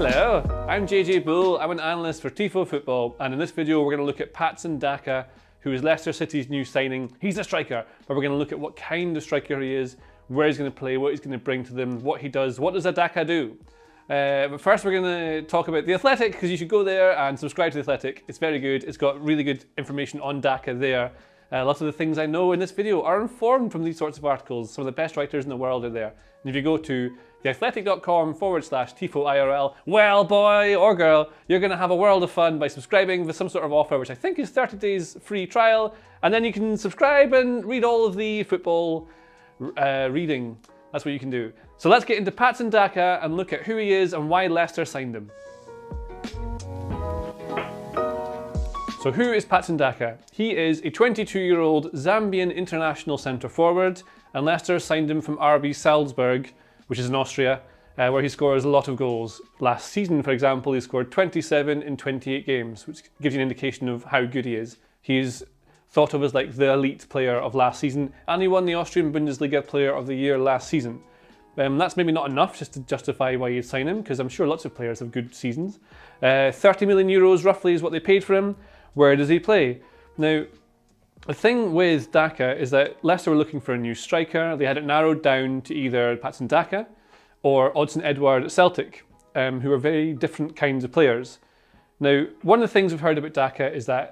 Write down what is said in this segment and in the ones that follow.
Hello, I'm JJ Bull. I'm an analyst for Tifo Football, and in this video we're going to look at Patson Daka, who is Leicester City's new signing. He's a striker, but we're going to look at what kind of striker he is, where he's going to play, what he's going to bring to them, what he does. What does a Daka do? But first we're going to talk about The Athletic, because you should go there and subscribe to The Athletic. It's very good. It's got really good information on Daka there. A lot of the things I know in this video are informed from these sorts of articles. Some of the best writers in the world are there. And if you go to theathletic.com/TifoIRL, well, boy or girl, you're going to have a world of fun by subscribing with some sort of offer, which I think is 30 days free trial. And then you can subscribe and read all of the football reading. That's what you can do. So let's get into Patson Daka and look at who he is and why Leicester signed him. So who is Patson Daka? He is a 22-year-old Zambian international centre forward, and Leicester signed him from RB Salzburg, which is in Austria, where he scores a lot of goals. Last season, for example, he scored 27 in 28 games, which gives you an indication of how good he is. He's thought of as like the elite player of last season, and he won the Austrian Bundesliga Player of the Year last season. That's maybe not enough just to justify why you'd sign him, because I'm sure lots of players have good seasons. 30 million euros roughly is what they paid for him. Where does he play? Now, the thing with Daka is that Leicester were looking for a new striker. They had it narrowed down to either Patson Daka or Odsonne Edouard at Celtic, who are very different kinds of players. Now, one of the things we've heard about Daka is that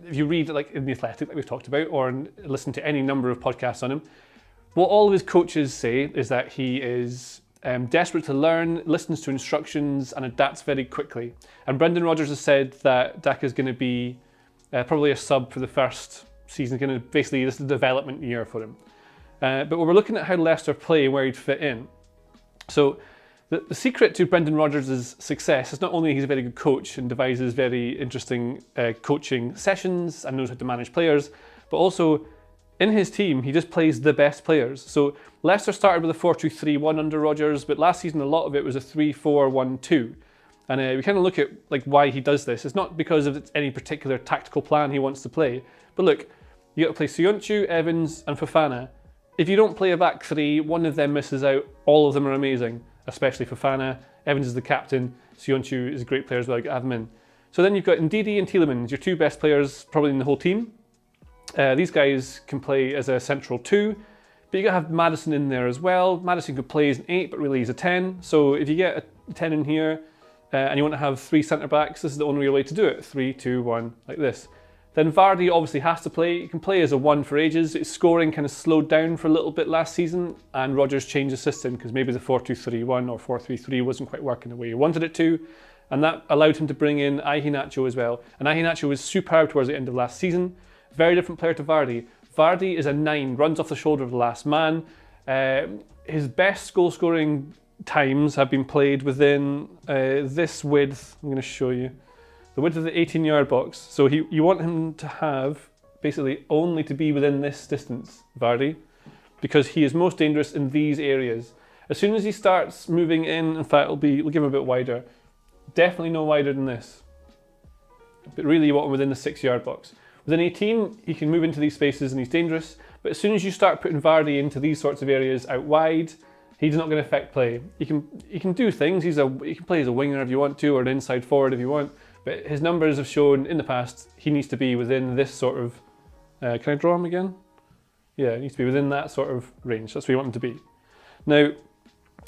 if you read like in The Athletic, like we've talked about, or listen to any number of podcasts on him, what all of his coaches say is that he is desperate to learn, listens to instructions, and adapts very quickly. And Brendan Rodgers has said that Daka is going to be probably a sub for the first season. Going to basically, this is a development year for him. But we're looking at how Leicester play and where he'd fit in. So the secret to Brendan Rodgers' success is not only he's a very good coach and devises very interesting coaching sessions and knows how to manage players, but also in his team, he just plays the best players. So Leicester started with a 4-2-3-1 under Rodgers, but last season a lot of it was a 3-4-1-2. And we kind of look at like why he does this. It's not because of any particular tactical plan he wants to play. But look, you got to play Söyüncü, Evans and Fofana. If you don't play a back three, one of them misses out. All of them are amazing, especially Fofana. Evans is the captain. Söyüncü is a great player as well. Have him in. So then you've got Ndidi and Tielemans, your two best players probably in the whole team. These guys can play as a central 2, but you got to have Maddison in there as well. Maddison could play as an 8, but really he's a 10. So if you get a 10 in here and you want to have 3 centre backs, this is the only real way to do it. 3-2-1 like this. Then Vardy obviously has to play. He can play as a 1 for ages. His scoring kind of slowed down for a little bit last season, and Rodgers changed the system because maybe the 4-2-3-1 or 4-3-3 wasn't quite working the way he wanted it to, and that allowed him to bring in Iheanacho as well. And Iheanacho was superb towards the end of last season. Very different player to Vardy. Vardy is a 9, runs off the shoulder of the last man. His best goal scoring times have been played within this width. I'm going to show you. The width of the 18-yard box. So you want him to have basically only to be within this distance, Vardy, because he is most dangerous in these areas. As soon as he starts moving in fact, we'll give him a bit wider. Definitely no wider than this. But really you want him within the 6-yard box. Within 18, he can move into these spaces and he's dangerous, but as soon as you start putting Vardy into these sorts of areas out wide, he's not going to affect play. He can do things, he can play as a winger if you want to, or an inside forward if you want, but his numbers have shown in the past he needs to be within this sort of, can I draw him again? Yeah, he needs to be within that sort of range, that's where you want him to be. Now,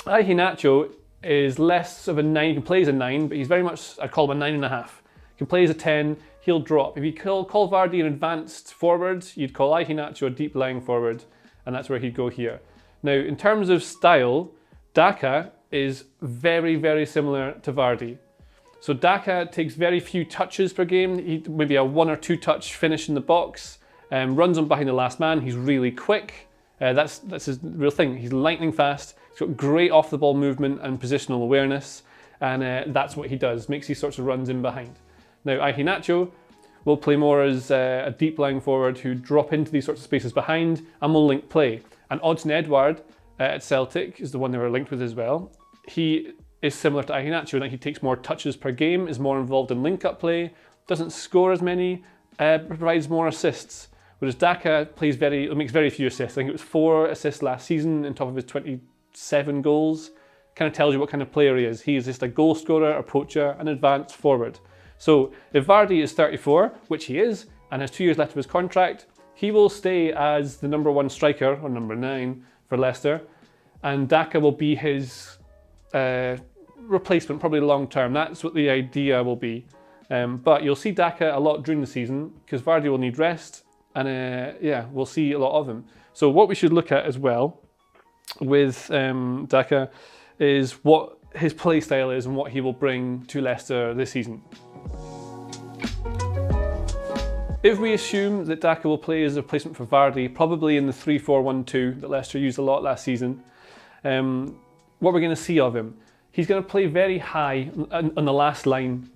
Iheanacho is less of a 9, he can play as a 9, but he's very much, I'd call him a 9.5. He can play as a 10, he'll drop. If you call Vardy an advanced forward, you'd call Iheanacho a deep lying forward, and that's where he'd go here. Now, in terms of style, Daka is very, very similar to Vardy. So Daka takes very few touches per game, maybe a 1 or 2 touch finish in the box, runs on behind the last man, he's really quick. That's his real thing. He's lightning fast, he's got great off the ball movement and positional awareness, and that's what he does, makes these sorts of runs in behind. Now, Iheanacho will play more as a deep lying forward who drop into these sorts of spaces behind and will link play. And Odsonne Edouard at Celtic is the one they were linked with as well. He is similar to Iheanacho in that he takes more touches per game, is more involved in link-up play, doesn't score as many, provides more assists. Whereas Daka makes very few assists. I think it was 4 assists last season on top of his 27 goals. kind of tells you what kind of player he is. He is just a goal scorer, a poacher, an advanced forward. So if Vardy is 34, which he is, and has 2 years left of his contract, he will stay as the number 1 striker, or number 9, for Leicester, and Daka will be his replacement, probably long term. That's what the idea will be. But you'll see Daka a lot during the season, because Vardy will need rest, and yeah, we'll see a lot of him. So what we should look at as well with Daka is what his play style is and what he will bring to Leicester this season. If we assume that Daka will play as a replacement for Vardy, probably in the 3-4-1-2 that Leicester used a lot last season, what we're going to see of him, he's going to play very high on the last line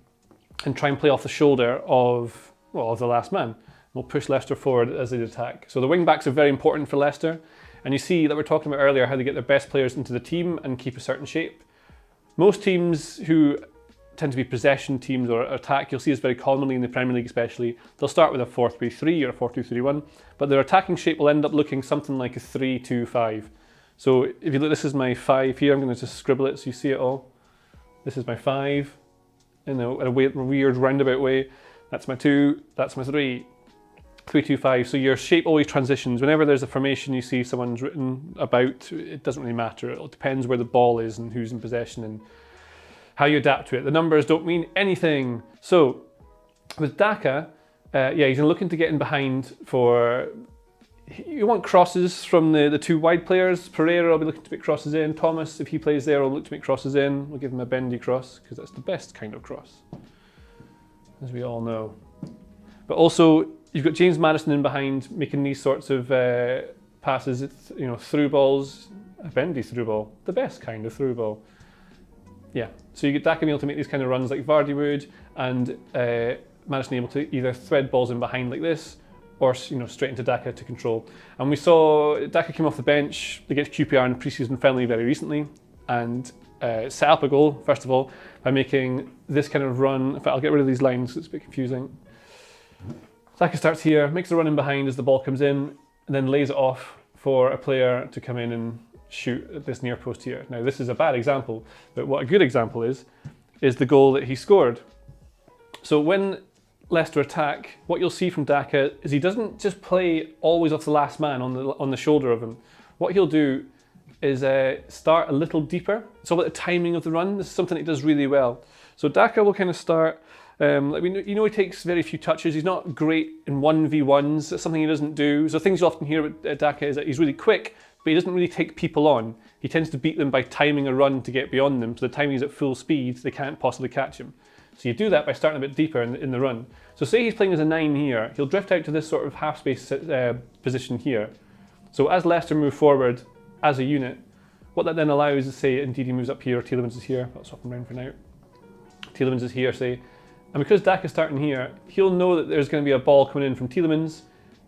and try and play off the shoulder of the last man. We'll push Leicester forward as they attack. So the wing backs are very important for Leicester, and you see that we're talking about earlier how they get their best players into the team and keep a certain shape. Most teams who tend to be possession teams or attack, you'll see this very commonly in the Premier League especially, they'll start with a 4-3-3 or a 4-2-3-1, but their attacking shape will end up looking something like a 3-2-5. So if you look, this is my 5 here, I'm going to just scribble it so you see it all. This is my 5, in a weird roundabout way. That's my 2, that's my 3. 3-2-5, so your shape always transitions. Whenever there's a formation you see someone's written about, it doesn't really matter. It depends where the ball is and who's in possession and how you adapt to it. The numbers don't mean anything. So with Daka, yeah, he's looking to get in behind for, you want crosses from the 2 wide players. Pereira will be looking to make crosses in. Thomas, if he plays there, will look to make crosses in. We'll give him a bendy cross because that's the best kind of cross, as we all know. But also, you've got James Maddison in behind making these sorts of passes. It's, you know, through balls, a bendy through ball, the best kind of through ball. Yeah, so you get Daka able to make these kind of runs like Vardy would, and Maddison able to either thread balls in behind like this, or, you know, straight into Daka to control. And we saw Daka came off the bench against QPR in the pre-season friendly very recently, and set up a goal first of all by making this kind of run. In fact, I'll get rid of these lines, it's a bit confusing. Daka starts here, makes a run in behind as the ball comes in, and then lays it off for a player to come in and shoot at this near post here. Now this is a bad example, but what a good example is the goal that he scored. So when Leicester attack, what you'll see from Daka is he doesn't just play always off the last man on the shoulder of him. What he'll do is start a little deeper. It's all about the timing of the run. This is something he does really well. So Daka will kind of start, like you know, he takes very few touches. He's not great in 1v1s. That's something he doesn't do. So things you often hear about Daka is that he's really quick, but he doesn't really take people on. He tends to beat them by timing a run to get beyond them. So the time he's at full speed, they can't possibly catch him. So you do that by starting a bit deeper in the run. So say he's playing as a 9 here, he'll drift out to this sort of half space position here. So as Leicester move forward as a unit, what that then allows is, say, indeed he moves up here, or Tielemans is here. I'll swap him around for now. Tielemans is here, say. And because Daka's starting here, he'll know that there's going to be a ball coming in from Tielemans,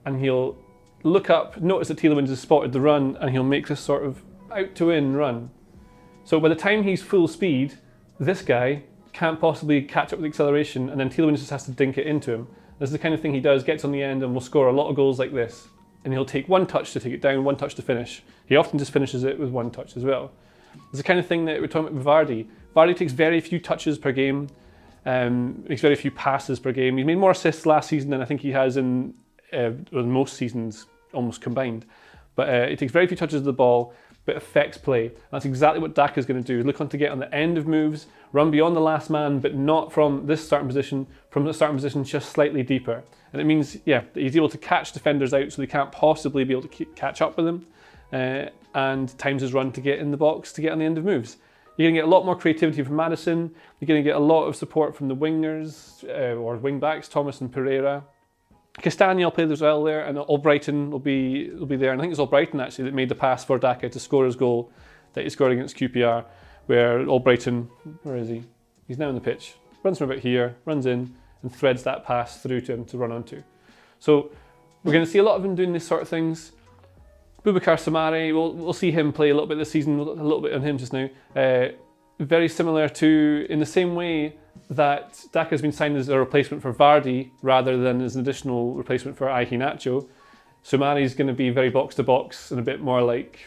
and he'll look up, notice that Tielemans has spotted the run, and he'll make this sort of out to in run. So by the time he's full speed, this guy can't possibly catch up with the acceleration, and then Tielemans just has to dink it into him. This is the kind of thing he does, gets on the end and will score a lot of goals like this. And he'll take 1 touch to take it down, 1 touch to finish. He often just finishes it with 1 touch as well. It's the kind of thing that we're talking about with Vardy. Vardy takes very few touches per game, makes very few passes per game. He made more assists last season than I think he has in most seasons almost combined. But he takes very few touches of the ball, but affects play. That's exactly what Daka is going to do. Look on to get on the end of moves, run beyond the last man, but not from this starting position, from the starting position just slightly deeper. And it means, yeah, that he's able to catch defenders out so they can't possibly be able to catch up with him, and times his run to get in the box to get on the end of moves. You're going to get a lot more creativity from Maddison. You're going to get a lot of support from the wingers, or wing backs, Thomas and Pereira. Castagna will play as well there, and Albrighton will be there. And I think it's Albrighton actually that made the pass for Daka to score his goal that he scored against QPR, where Albrighton, where is he? He's now on the pitch. Runs from about here, runs in, and threads that pass through to him to run onto. So we're going to see a lot of him doing these sort of things. Boubacar Samari, we'll see him play a little bit this season, a little bit on him just now. Very similar to, in the same way that Daka has been signed as a replacement for Vardy rather than as an additional replacement for Iheanacho. Somari's going to be very box to box and a bit more like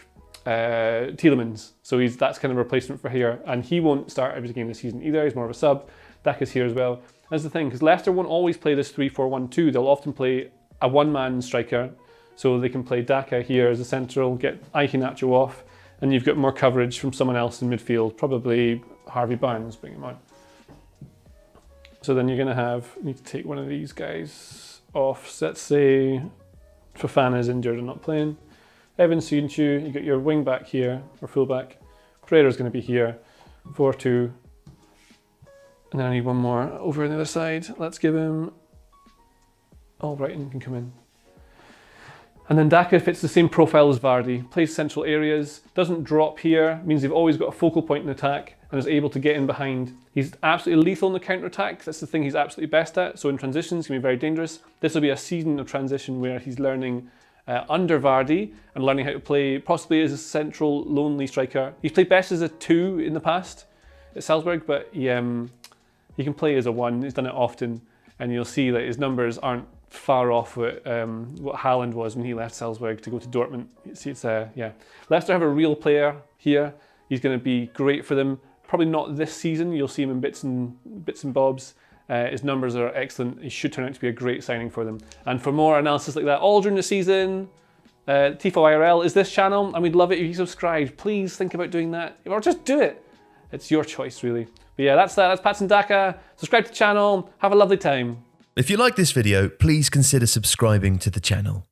Tielemans. So that's kind of a replacement for here. And he won't start every game this season either. He's more of a sub. Daka's here as well. That's the thing, because Leicester won't always play this 3-4-1-2. They'll often play a one-man striker. So they can play Daka here as a central, get Ike Nacho off, and you've got more coverage from someone else in midfield, probably Harvey Barnes, bring him on. So then you're going to need to take one of these guys off. So let's say Fofana's injured and not playing. Evan Suyuncu, you got your wing back here, or full back. Pereira's going to be here, 4-2. And then I need one more over on the other side. Let's give him Albrighton can come in. And then Daka fits the same profile as Vardy, plays central areas, doesn't drop here, means they've always got a focal point in attack and is able to get in behind. He's absolutely lethal in the counter-attack, that's the thing he's absolutely best at, so in transitions he can be very dangerous. This will be a season of transition where he's learning under Vardy and learning how to play possibly as a central, lonely striker. He's played best as a 2 in the past at Salzburg, but he can play as a 1, he's done it often, and you'll see that his numbers aren't far off what Haaland was when he left Salzburg to go to Dortmund. See, yeah. Leicester have a real player here. He's going to be great for them. Probably not this season. You'll see him in bits and bobs. His numbers are excellent. He should turn out to be a great signing for them. And for more analysis like that all during the season, Tifo IRL is this channel, and we'd love it if you subscribed. Please think about doing that, or just do it. It's your choice, really. But yeah, that's Patson Daka. Subscribe to the channel. Have a lovely time. If you like this video, please consider subscribing to the channel.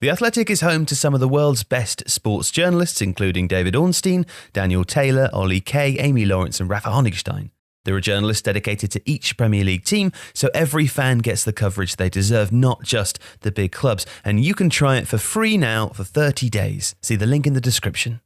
The Athletic is home to some of the world's best sports journalists, including David Ornstein, Daniel Taylor, Ollie Kay, Amy Lawrence and Rafa Honigstein. There are journalists dedicated to each Premier League team, so every fan gets the coverage they deserve, not just the big clubs. And you can try it for free now for 30 days. See the link in the description.